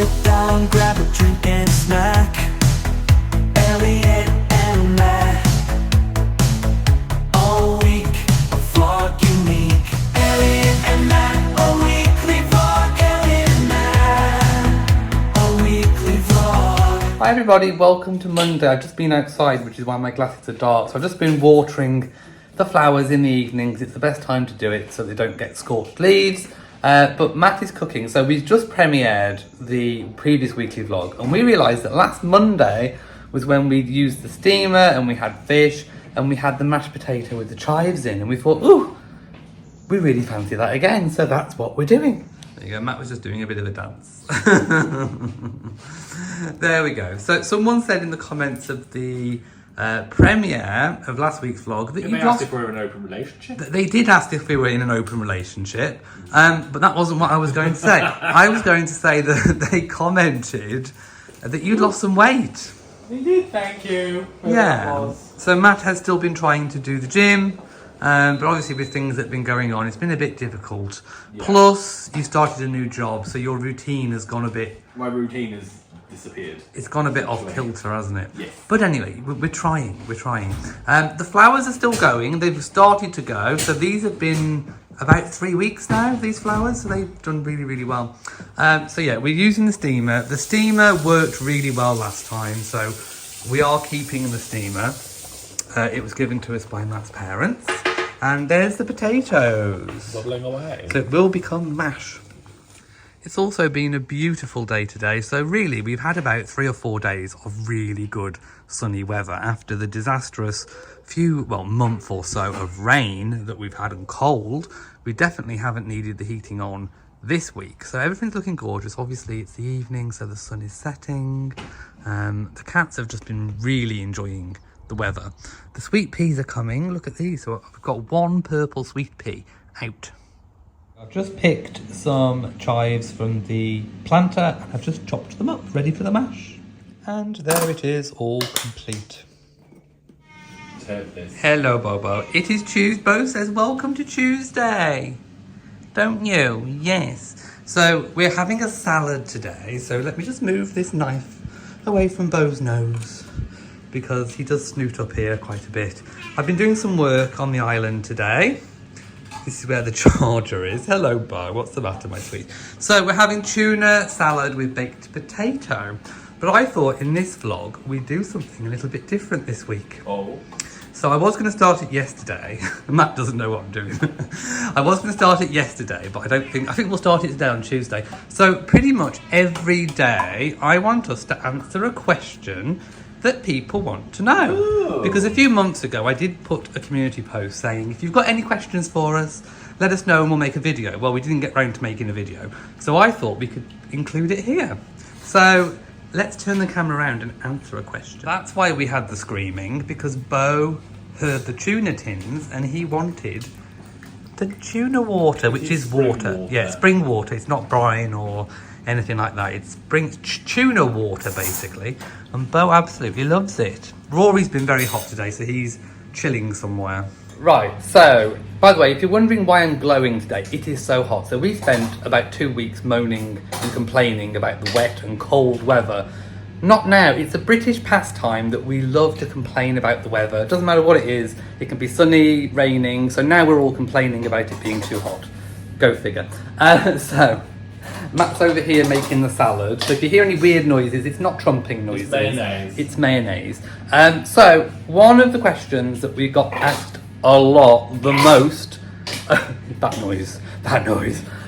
sit down, grab a drink and a snack. Elliot and Matt, all week, a vlog unique. Elliot and Matt, a weekly vlog. Elliot and Matt, a weekly vlog. Hi everybody, welcome to Monday. I've just been outside, which is why my glasses are dark. So I've just been watering the flowers in the evenings. It's the best time to do it so they don't get scorched leaves. But Matt is cooking, so we've just premiered the previous weekly vlog, and we realised that last Monday was when we'd used the steamer and we had fish and we had the mashed potato with the chives in, and we thought, ooh, we really fancy that again, so that's what we're doing. There you go, Matt was just doing a bit of a dance. There we go. So someone said in the comments of the premiere of last week's vlog that they asked if we were in an open relationship. They did ask if we were in an open relationship, but that wasn't what I was going to say. I was going to say that they commented that you'd lost some weight. They did, thank you. Yeah. So Matt has still been trying to do the gym, but obviously with things that have been going on, it's been a bit difficult. Yeah. Plus, you started a new job, so your routine has gone a bit... My routine has disappeared. It's gone a bit off kilter, hasn't it? Yes. But anyway, we're trying. The flowers are still going. They've started to go. So these have been about 3 weeks now, these flowers. So they've done really, really well. So yeah, we're using the steamer. The steamer worked really well last time. So we are keeping the steamer. It was given to us by Matt's parents. And there's the potatoes. Bubbling away. So it will become mash. It's also been a beautiful day today, so really we've had about 3 or 4 days of really good sunny weather after the disastrous month or so of rain that we've had and cold. We definitely haven't needed the heating on this week, so everything's looking gorgeous. Obviously it's the evening, so the sun is setting. The cats have just been really enjoying the weather. The sweet peas are coming. Look at these. So I've got one purple sweet pea out. I've just picked some chives from the planter and I've just chopped them up, ready for the mash. And there it is, all complete. Hello, Bobo. It is Tuesday. Bo says, welcome to Tuesday. Don't you? Yes. So we're having a salad today. So let me just move this knife away from Bo's nose because he does snoot up here quite a bit. I've been doing some work on the island today. This is where the charger is. Hello, Bo. What's the matter, my sweet? So we're having tuna salad with baked potato. But I thought in this vlog, we'd do something a little bit different this week. Oh. So I was going to start it yesterday. Matt doesn't know what I'm doing. I was going to start it yesterday, but I think we'll start it today on Tuesday. So pretty much every day, I want us to answer a question that people want to know. Ooh. Because a few months ago I did put a community post saying, if you've got any questions for us, let us know and we'll make a video. Well, we didn't get round to making a video, so I thought we could include it here. So let's turn the camera around and answer a question. That's why we had the screaming, because Bo heard the tuna tins and he wanted the tuna water, which is water. Yeah, spring water. It's not brine or anything like that. It's tuna water basically, and Bo absolutely loves it. Rory's been very hot today, so he's chilling somewhere. Right, so by the way, if you're wondering why I'm glowing today, it is so hot. So we spent about 2 weeks moaning and complaining about the wet and cold weather. Not now. It's a British pastime that we love to complain about the weather. It doesn't matter what it is. It can be sunny, raining. So now we're all complaining about it being too hot. Go figure. So Matt's over here making the salad. So if you hear any weird noises, it's not trumping noises. It's mayonnaise. It's mayonnaise. So one of the questions that we got asked a lot, the most, that noise.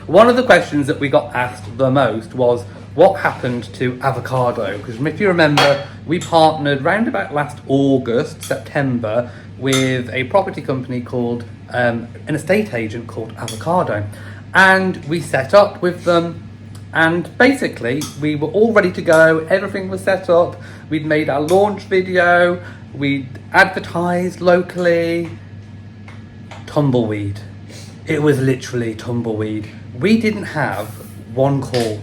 One of the questions that we got asked the most was, what happened to Avocado? Because if you remember, we partnered round about last August, September, with a property company called, an estate agent called Avocado. And we set up with them, and basically we were all ready to go. Everything was set up. We'd made our launch video. We'd advertised locally. Tumbleweed. It was literally tumbleweed. We didn't have one call.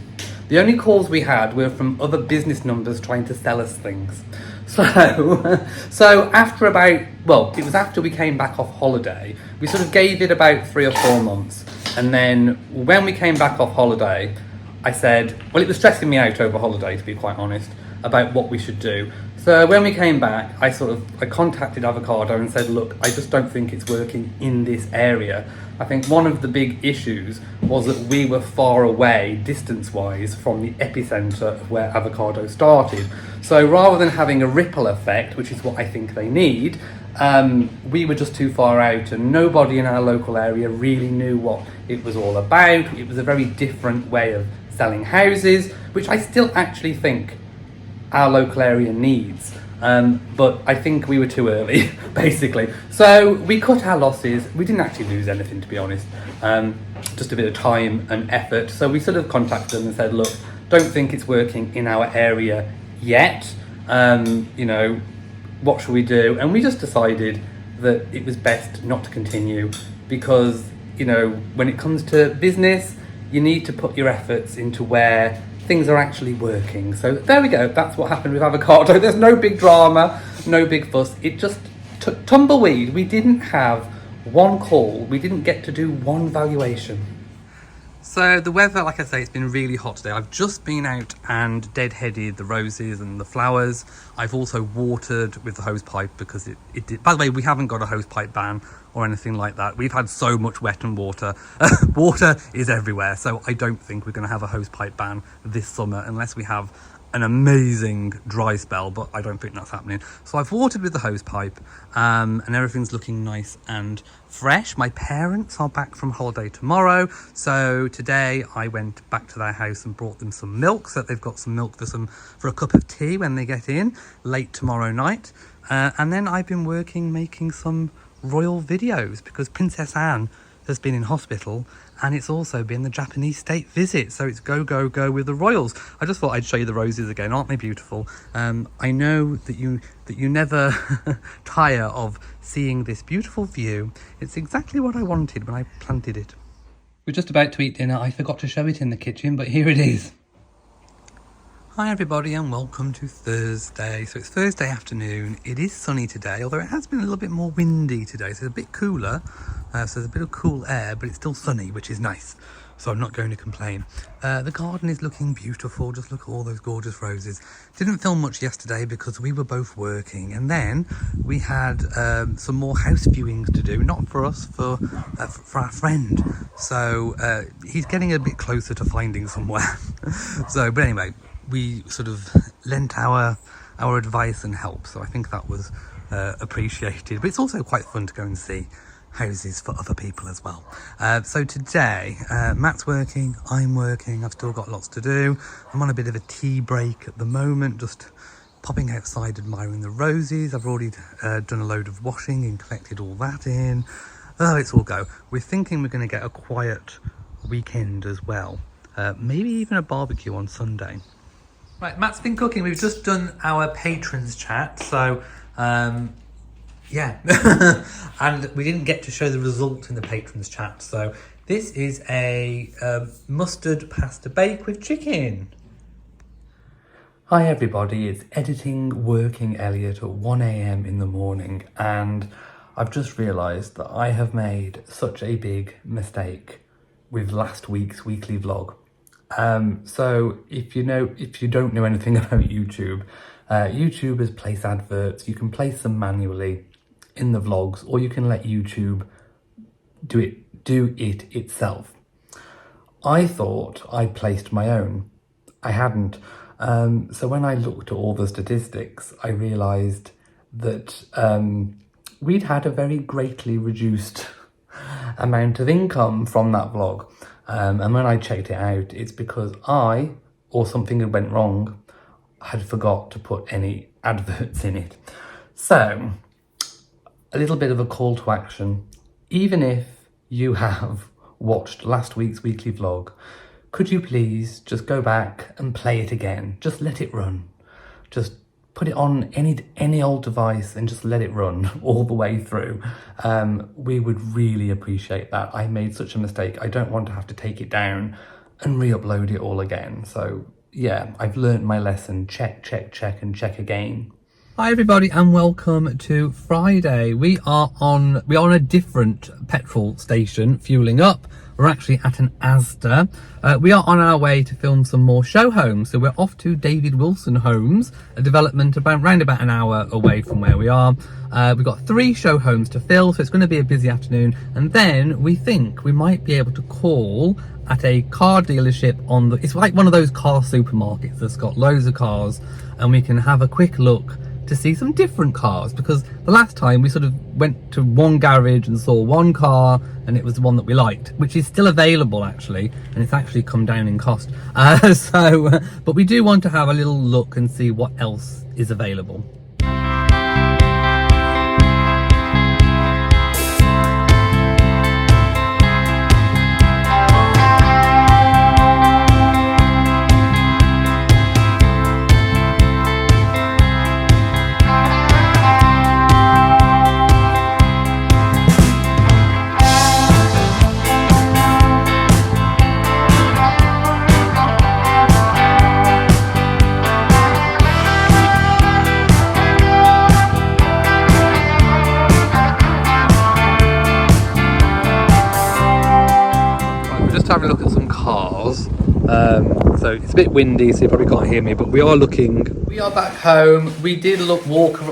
The only calls we had were from other business numbers trying to sell us things. So after it was after we came back off holiday, we sort of gave it about 3 or 4 months. And then when we came back off holiday, I said, well, it was stressing me out over holiday, to be quite honest, about what we should do. So when we came back, I contacted Avocado and said, look, I just don't think it's working in this area. I think one of the big issues was that we were far away, distance-wise, from the epicenter of where Avocado started. So rather than having a ripple effect, which is what I think they need, we were just too far out, and nobody in our local area really knew what it was all about. It was a very different way of selling houses, which I still actually think our local area needs. But I think we were too early, basically. So we cut our losses. We didn't actually lose anything, to be honest. Just a bit of time and effort. So we sort of contacted them and said, look, don't think it's working in our area yet. You know, what should we do? And we just decided that it was best not to continue because, you know, when it comes to business, you need to put your efforts into where things are actually working. So there we go. That's what happened with Avocado. There's no big drama, no big fuss. It just took tumbleweed. We didn't have one call. We didn't get to do one valuation. So the weather, like I say, it's been really hot today. I've just been out and deadheaded the roses and the flowers. I've also watered with the hose pipe because it did. By the way, we haven't got a hose pipe ban or anything like that. We've had so much wet and water. Water is everywhere. So I don't think we're going to have a hose pipe ban this summer unless we have an amazing dry spell, but I don't think that's happening. So I've watered with the hose pipe and everything's looking nice and fresh. My parents are back from holiday tomorrow, so today I went back to their house and brought them some milk so that they've got some milk for a cup of tea when they get in late tomorrow night. And then I've been making some royal videos because Princess Anne has been in hospital, and it's also been the Japanese state visit, so it's go with the royals. I just thought I'd show you the roses again. Aren't they beautiful? I know that you never tire of seeing this beautiful view. It's exactly what I wanted when I planted it. We're just about to eat dinner. I forgot to show it in the kitchen, but here it is. Hi everybody and welcome to Thursday. So it's Thursday afternoon. It is sunny today, although it has been a little bit more windy today, so it's a bit cooler. So there's a bit of cool air, but it's still sunny, which is nice. So I'm not going to complain. The garden is looking beautiful. Just look at all those gorgeous roses. Didn't film much yesterday because we were both working, and then we had some more house viewings to do. Not for us, for our friend. So he's getting a bit closer to finding somewhere. But anyway, we sort of lent our advice and help, so I think that was appreciated. But it's also quite fun to go and see houses for other people as well. So today, Matt's working, I'm working, I've still got lots to do. I'm on a bit of a tea break at the moment, just popping outside admiring the roses. I've already done a load of washing and collected all that in. Oh, it's all go. We're thinking we're going to get a quiet weekend as well. Maybe even a barbecue on Sunday. Right, Matt's been cooking. We've just done our patrons chat, so yeah. And we didn't get to show the result in the patrons chat. So this is a mustard pasta bake with chicken. Hi everybody, it's editing working Elliot at 1 a.m. in the morning, and I've just realised that I have made such a big mistake with last week's weekly vlog. So if you don't know anything about YouTube, YouTubers place adverts. You can place them manually in the vlogs, or you can let YouTube do it itself. I thought I placed my own. I hadn't. So when I looked at all the statistics, I realised that we'd had a very greatly reduced amount of income from that vlog. And when I checked it out, it's because I, or something had went wrong, had forgot to put any adverts in it. So, a little bit of a call to action. Even if you have watched last week's weekly vlog, could you please just go back and play it again? Just let it run. Just put it on any old device and just let it run all the way through. We would really appreciate that. I made such a mistake. I don't want to have to take it down and re-upload it all again. So yeah, I've learned my lesson. Check, and check again. Hi everybody and welcome to Friday. We are on a different petrol station fueling up. We're actually at an Asda. We are on our way to film some more show homes. So we're off to David Wilson Homes, a development round about an hour away from where we are. We've got 3 show homes to fill, so it's going to be a busy afternoon. And then we think we might be able to call at a car dealership it's like one of those car supermarkets that's got loads of cars, and we can have a quick look to see some different cars, because the last time we sort of went to one garage and saw one car and it was the one that we liked, which is still available actually, and it's actually come down in cost. But we do want to have a little look and see what else is available. Having a look at some cars. So it's a bit windy, so you probably can't hear me, but we are back home. We did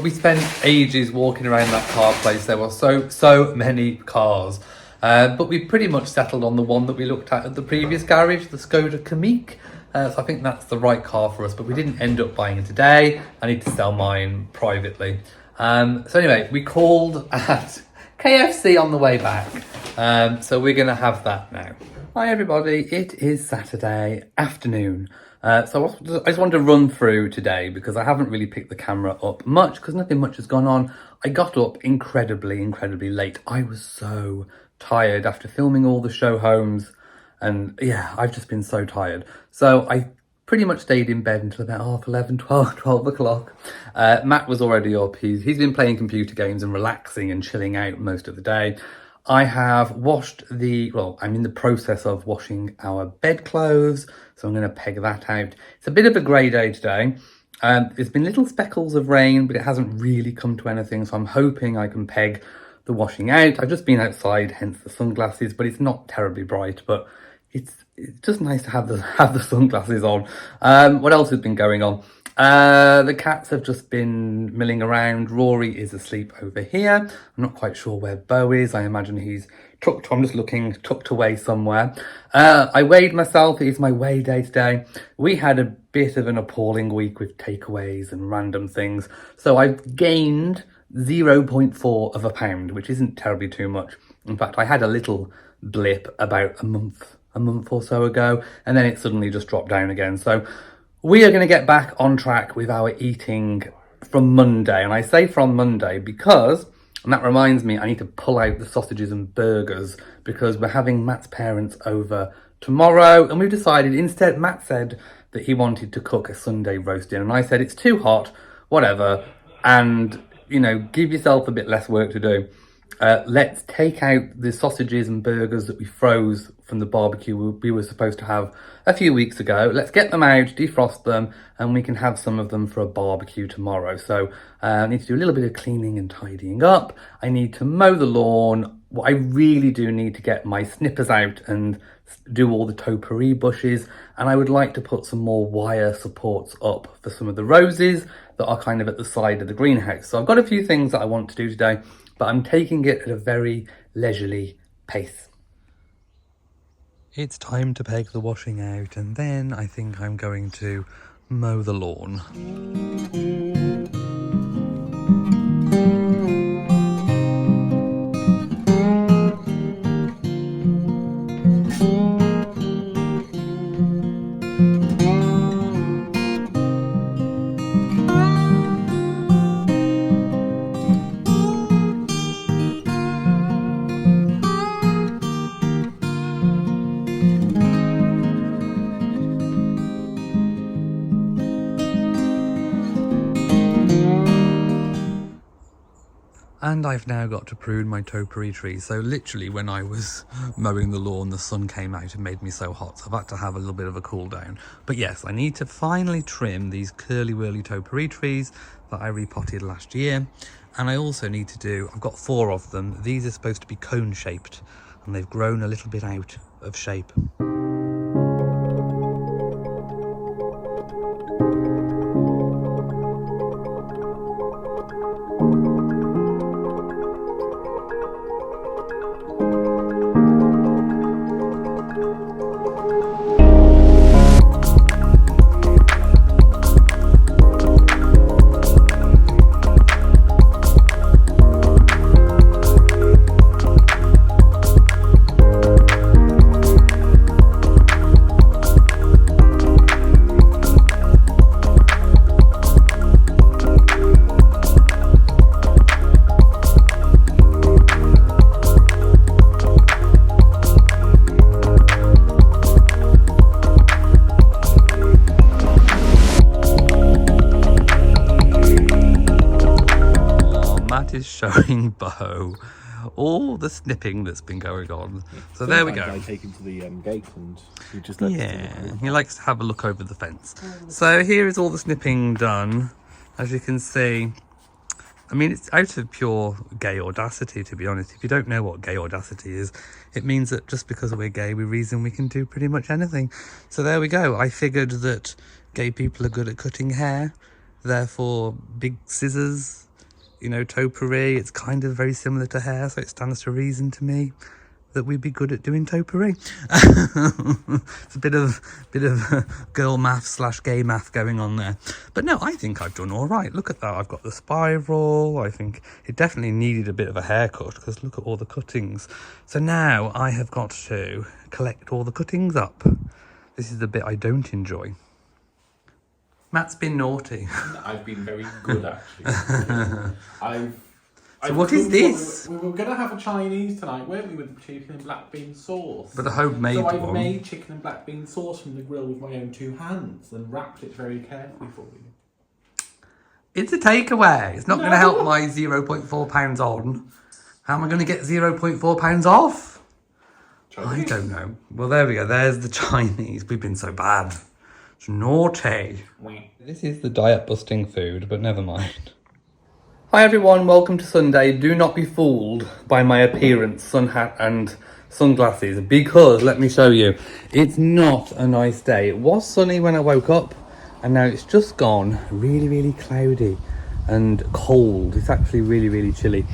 we spent ages walking around that car place. There were so many cars, but we pretty much settled on the one that we looked at the previous garage, the Skoda Kamiq. So I think that's the right car for us, but we didn't end up buying it today. I need to sell mine privately. So anyway, we called at KFC on the way back. So we're gonna have that now. Hi everybody, it is Saturday afternoon. So I just wanted to run through today because I haven't really picked the camera up much because nothing much has gone on. I got up incredibly late. I was so tired after filming all the show homes, and yeah, I've just been so tired. So I pretty much stayed in bed until about 12 o'clock. Matt was already up. He's been playing computer games and relaxing and chilling out most of the day. I have I'm in the process of washing our bedclothes, so I'm going to peg that out. It's a bit of a grey day today. There's been little speckles of rain, but it hasn't really come to anything, so I'm hoping I can peg the washing out. I've just been outside, hence the sunglasses, but it's not terribly bright, but it's just nice to have the sunglasses on. What else has been going on? The cats have just been milling around. Rory is asleep over here. I'm not quite sure where Bo is. I imagine he's tucked away somewhere. I weighed myself. It is my weigh day today. We had a bit of an appalling week with takeaways and random things. So I've gained 0.4 of a pound, which isn't terribly too much. In fact, I had a little blip about a month or so ago, and then it suddenly just dropped down again. So we are going to get back on track with our eating from Monday. And I say from Monday because, and that reminds me, I need to pull out the sausages and burgers because we're having Matt's parents over tomorrow. And we've decided instead, Matt said that he wanted to cook a Sunday roast dinner. And I said, it's too hot, whatever. And, give yourself a bit less work to do. Let's take out the sausages and burgers that we froze from the barbecue we were supposed to have a few weeks ago. Let's get them out, defrost them, and we can have some of them for a barbecue tomorrow. So I need to do a little bit of cleaning and tidying up. I need to mow the lawn. What I really do need to get my snippers out and do all the topiary bushes. And I would like to put some more wire supports up for some of the roses that are kind of at the side of the greenhouse. So I've got a few things that I want to do today, but I'm taking it at a very leisurely pace. It's time to peg the washing out, and then I think I'm going to mow the lawn. And I've now got to prune my topiary tree. So literally when I was mowing the lawn, the sun came out and made me so hot. So I've had to have a little bit of a cool down. But yes, I need to finally trim these curly whirly topiary trees that I repotted last year. And I also need to do, I've got 4 of them. These are supposed to be cone shaped and they've grown a little bit out of shape. Is showing Bo all the snipping that's been going on. So there we go. I take him to the gate and he just lets Yeah, he likes to have a look over the fence. So here is all the snipping done. As you can see, I mean, it's out of pure gay audacity, to be honest. If you don't know what gay audacity is, it means that just because we're gay, we reason we can do pretty much anything. So there we go. I figured that gay people are good at cutting hair, therefore big scissors, you know, topiary, it's kind of very similar to hair, so it stands to reason to me that we'd be good at doing topiary. It's a bit of girl math / gay math going on there. But no, I think I've done all right. Look at that. I've got the spiral. I think it definitely needed a bit of a haircut because look at all the cuttings. So now I have got to collect all the cuttings up. This is the bit I don't enjoy. Matt's been naughty. I've been very good, actually. So what is this? We were going to have a Chinese tonight, weren't we, with the chicken and black bean sauce? But a homemade one. So I've made chicken and black bean sauce from the grill with my own 2 hands and wrapped it very carefully for you. It's a takeaway. It's not going to help my £0.4 on. How am I going to get £0.4 off? Chinese. I don't know. Well, there we go. There's the Chinese. We've been so bad. It's naughty. This is the diet busting food, but never mind. Hi everyone, welcome to Sunday. Do not be fooled by my appearance, sun hat and sunglasses, because let me show you, it's not a nice day. It was sunny when I woke up and now it's just gone really cloudy and cold. It's actually really chilly.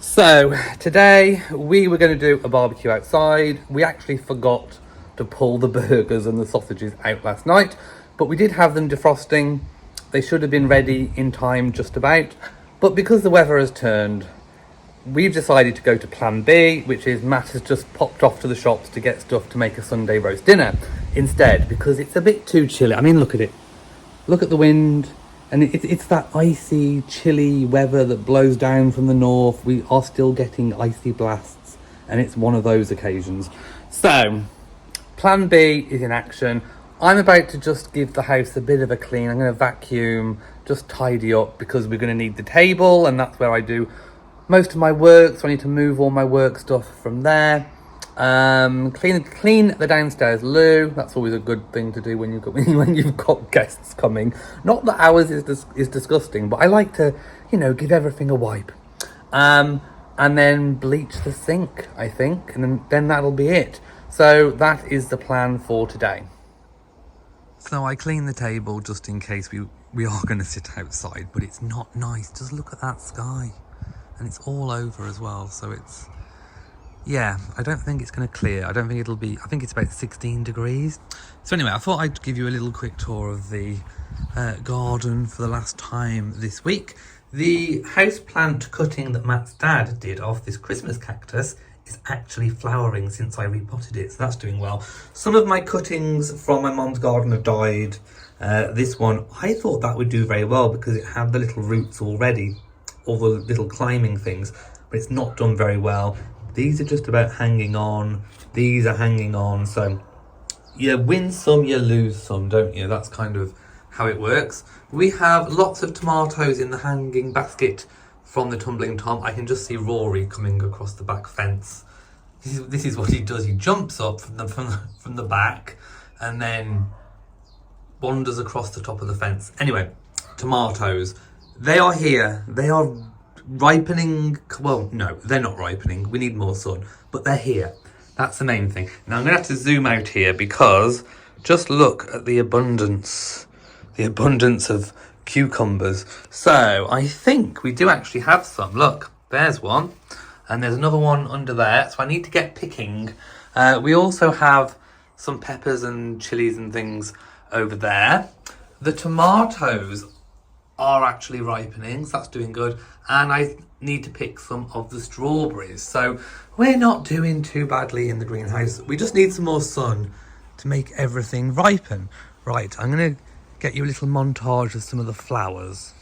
So today we were going to do a barbecue outside. We actually forgot to pull the burgers and the sausages out last night, but we did have them defrosting. They should have been ready in time just about, but because the weather has turned, we've decided to go to plan B, which is Matt has just popped off to the shops to get stuff to make a Sunday roast dinner instead, because it's a bit too chilly. I mean, look at it. Look at the wind, and it's that icy, chilly weather that blows down from the north. We are still getting icy blasts, and it's one of those occasions. So plan B is in action. I'm about to just give the house a bit of a clean. I'm going to vacuum, just tidy up, because we're going to need the table, and that's where I do most of my work, so I need to move all my work stuff from there. Clean the downstairs loo. That's always a good thing to do when you've got guests coming. Not that ours is disgusting, but I like to, you know, give everything a wipe. And then bleach the sink, I think, and then that'll be it. So that is the plan for today. So I clean the table just in case we are going to sit outside, but it's not nice. Just look at that sky. And it's all over as well, so it's... Yeah, I don't think it's going to clear. I don't think it'll be... I think it's about 16 degrees. So anyway, I thought I'd give you a little quick tour of the garden for the last time this week. The houseplant cutting that Matt's dad did of this Christmas cactus is actually flowering since I repotted it, so that's doing well. Some of my cuttings from my mom's garden have died. This one, I thought that would do very well because it had the little roots already, all the little climbing things, but it's not done very well. These are just about hanging on. These are hanging on, so you win some, you lose some, don't you? That's kind of how it works. We have lots of tomatoes in the hanging basket from the tumbling tom, I can just see Rory coming across the back fence. This is what he does. He jumps up from the back and then wanders across the top of the fence. Anyway, tomatoes. They are here. They are ripening. Well, no, they're not ripening. We need more sun, but they're here. That's the main thing. Now I'm going to have to zoom out here because just look at the abundance of cucumbers. So I think we do actually have some. Look, there's one. And there's another one under there. So I need to get picking. We also have some peppers and chilies and things over there. The tomatoes are actually ripening, so that's doing good. And I need to pick some of the strawberries. So we're not doing too badly in the greenhouse. We just need some more sun to make everything ripen. Right, I'm going to get you a little montage of some of the flowers.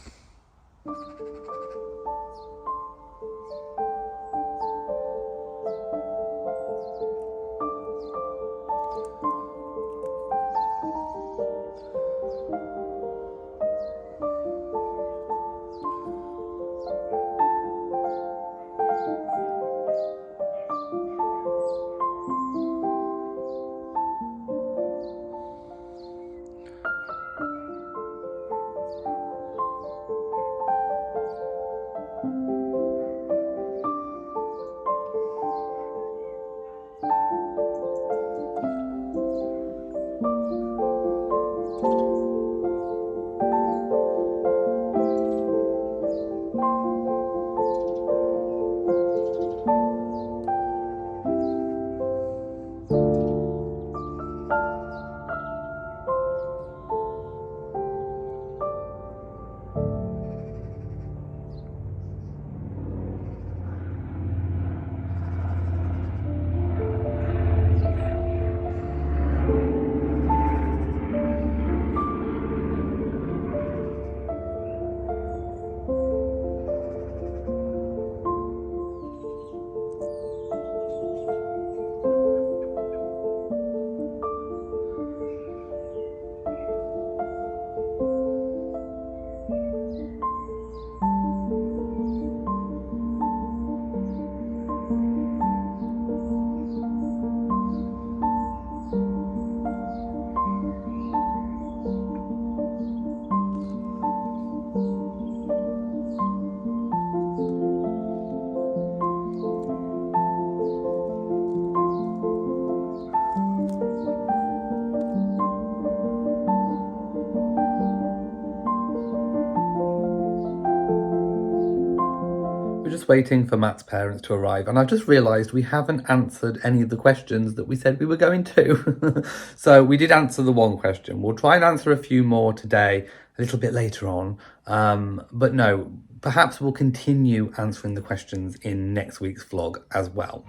Just waiting for Matt's parents to arrive, and I've just realised we haven't answered any of the questions that we said we were going to. So we did answer the one question. We'll try and answer a few more today, a little bit later on. But no, perhaps we'll continue answering the questions in next week's vlog as well.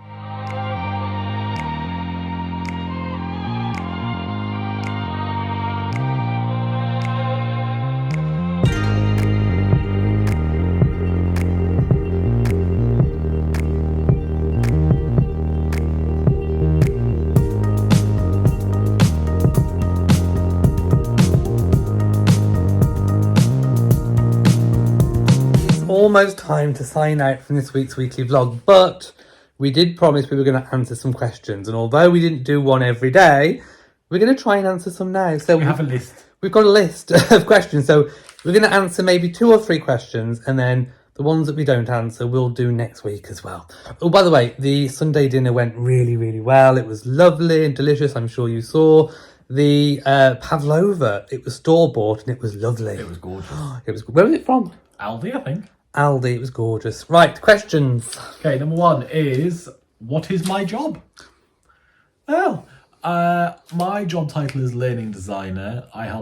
Almost time to sign out from this week's weekly vlog, but we did promise we were going to answer some questions, and although we didn't do one every day, we're going to try and answer some now. So We have a list. We've got a list of questions, so we're going to answer maybe 2 or 3 questions, and then the ones that we don't answer we'll do next week as well. Oh, by the way, the Sunday dinner went really, really well. It was lovely and delicious. I'm sure you saw the pavlova. It was store-bought and it was lovely. It was gorgeous. It was. Where was it from? Aldi, I think. Aldi. It was gorgeous. Right, questions. Okay, number 1 is, what is my job? Well, my job title is learning designer. I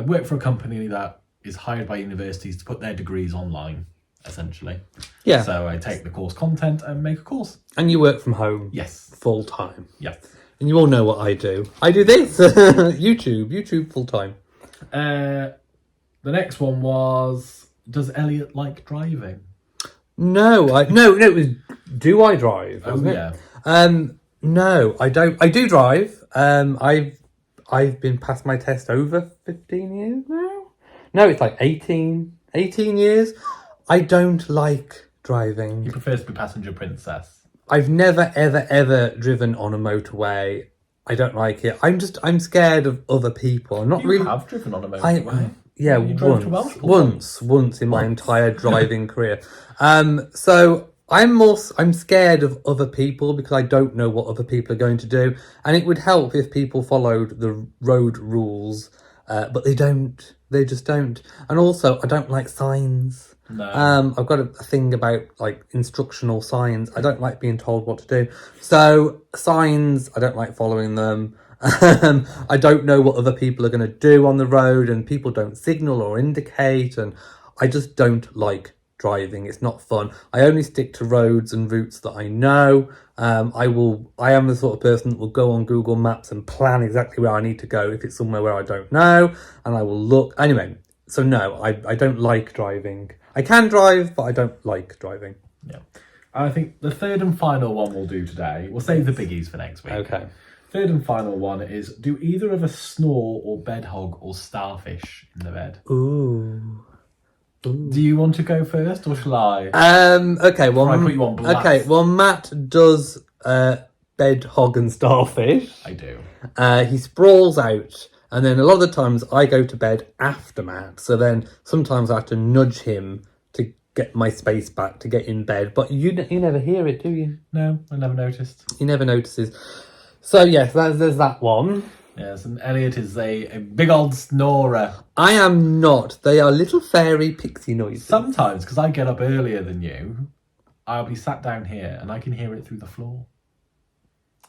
work for a company that is hired by universities to put their degrees online, essentially. Yeah. So I take the course content and make a course. And you work from home? Yes. Full time? Yeah. And you all know what I do. I do this. YouTube full time. The next one was, does Elliot like driving? No, it was, do I drive? Wasn't yeah. it? No, I don't. I do drive. I've been past my test over 15 years now. No, it's like 18 years. I don't like He driving. prefers to be passenger princess. I've never, ever driven on a motorway. I don't like it. I'm scared of other people. I'm not You really. have driven on a motorway. Yeah, You drove to Welsh once in my entire driving career. So I'm scared of other people because I don't know what other people are going to do, and it would help if people followed the road rules, but they don't. They just don't. And also, I don't like signs. No. I've got a thing about like instructional signs. I don't like being told what to do. So signs, I don't like following them. I don't know what other people are going to do on the road, and people don't signal or indicate, and I just don't like driving. It's not fun. I only stick to roads and routes that I know. I am the sort of person that will go on Google Maps and plan exactly where I need to go if it's somewhere where I don't know, and I will look. Anyway, so no, I don't like driving. I can drive, but I don't like driving. Yeah. I think the third and final one we'll do today, we'll save the biggies for next week. Okay. Third and final one is, do either of us snore or bed hog or starfish in the bed? Ooh. Do you want to go first or shall I? Okay, well, I put you on blast. okay, well, Matt does bed hog and starfish. I do. He sprawls out, and then a lot of the times I go to bed after Matt. So then sometimes I have to nudge him to get my space back to get in bed. But you never hear it, do you? No, I never noticed. He never notices. So yes, there's that one. Yes, and Elliot is a big old snorer. I am not. They are little fairy pixie noises. Sometimes, because I get up earlier than you, I'll be sat down here and I can hear it through the floor.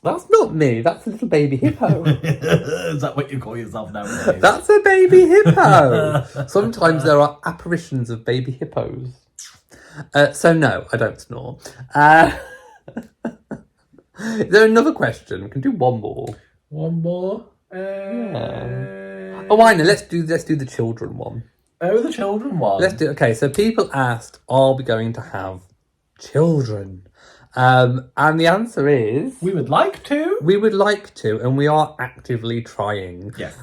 That's not me. That's a little baby hippo. Is that what you call yourself nowadays? That's a baby hippo. Sometimes there are apparitions of baby hippos. So no, I don't snore. Is there another question? We can do one more. One more. Oh, I know. Let's do the children one. Oh, the children one. Let's do. Okay, so people asked, "Are we going to have children?" And the answer is We would like to. we would like to, and we are actively trying. Yes.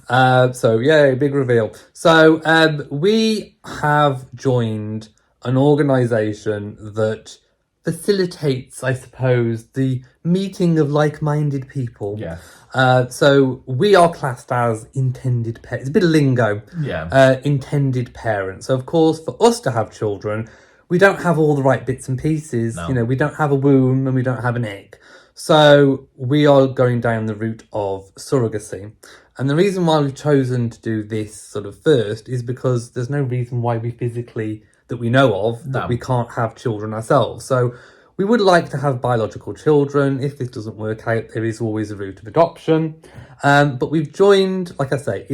So yay, big reveal. So we have joined an organisation that facilitates, I suppose, the meeting of like-minded people. Yeah. So we are classed as intended parents. It's a bit of lingo. Yeah. Intended parents. So of course, for us to have children, we don't have all the right bits and pieces. No. You know, we don't have a womb and we don't have an egg. So we are going down the route of surrogacy. And the reason why we've chosen to do this sort of first is because there's no reason why we physically, that we know of, that we can't have children ourselves. So we would like to have biological children. If this doesn't work out, there is always a route of adoption. But we've joined, like I say,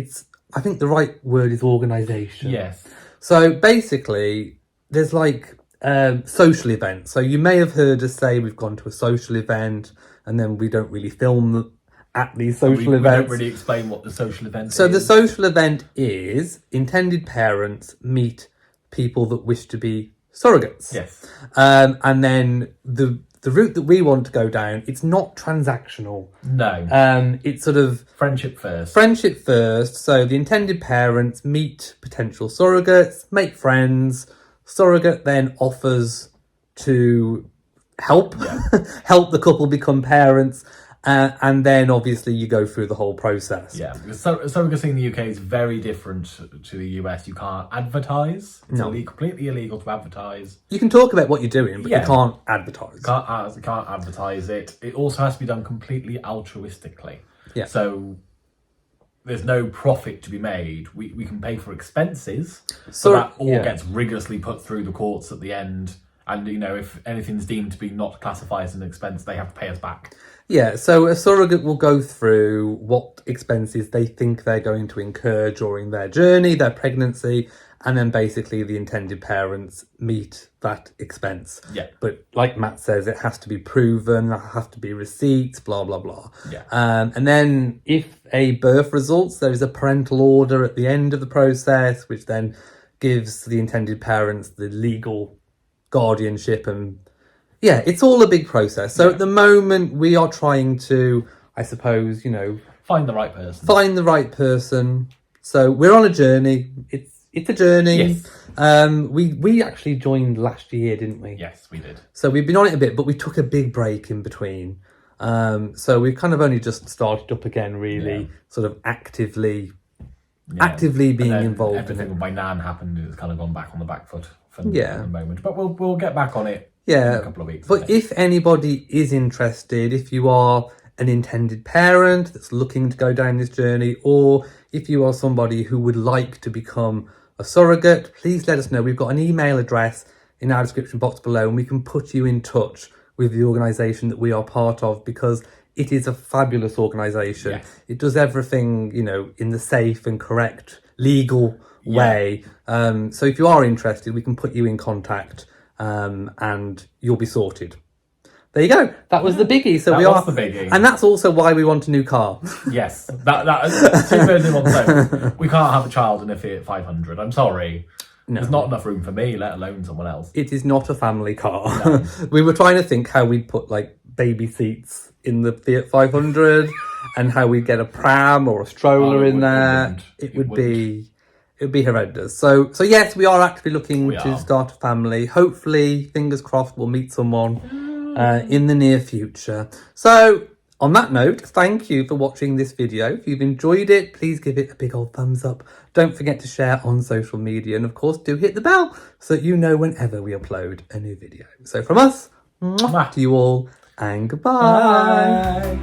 I think the right word is organisation. Yes. So basically, there's like social events. So you may have heard us say we've gone to a social event and then we don't really film at these social events. We don't really explain what the social event is. So the social event is intended parents meet people that wish to be surrogates. Yes. And then the route that we want to go down, it's not transactional. No. It's sort of Friendship first. friendship first. So the intended parents meet potential surrogates, make friends. Surrogate then offers to help help the couple become parents. And then obviously you go through the whole process. Yeah, because surrogacy in the UK is very different to the US. You can't advertise. It's completely illegal to advertise. You can talk about what you're doing, but you can't advertise. Can't advertise it. It also has to be done completely altruistically. Yeah. So there's no profit to be made. We can pay for expenses, So so that all gets rigorously put through the courts at the end. And, you know, if anything's deemed to be not classified as an expense, they have to pay us back. Yeah, so a surrogate will go through what expenses they think they're going to incur during their journey, their pregnancy, and then basically the intended parents meet that expense. Yeah. But like Matt says, it has to be proven, there have to be receipts, blah, blah, blah. Yeah. And then if a birth results, there is a parental order at the end of the process, which then gives the intended parents the legal guardianship, and it's all a big process. So at the moment we are trying to, I suppose, Find the right person. find the right person. So we're on a journey. It's it's a journey. Yes. We actually joined last year, didn't we? Yes, we did. So we've been on it a bit, but we took a big break in between. So we've kind of only just started up again, really, sort of actively being involved. Everything with my nan happened. It's kind of gone back on the back foot for the moment, but we'll get back on it. In a couple of weeks. But if anybody is interested, if you are an intended parent that's looking to go down this journey, or if you are somebody who would like to become a surrogate, please let us know. We've got an email address in our description box below, and we can put you in touch with the organisation that we are part of, because it is a fabulous organisation. Yes. It does everything, in the safe and correct legal way. So if you are interested, we can put you in contact, and you'll be sorted. There you go. That was the biggie. So That was the biggie. and that's also why we want a new car. Yes, that's 2 birds in one stone. We can't have a child in a Fiat 500. I'm sorry. No. There's not enough room for me, let alone someone else. It is not a family car. We were trying to think how we'd put like baby seats in the Fiat 500 and how we'd get a pram or a stroller in there. It would be horrendous. So yes, we are actually looking to start a family. Hopefully, fingers crossed, we'll meet someone in the near future. So on that note, thank you for watching this video. If you've enjoyed it, please give it a big old thumbs up. Don't forget to share on social media, and of course do hit the bell so that you know whenever we upload a new video. So from us, mwah, to you all, and goodbye. Bye.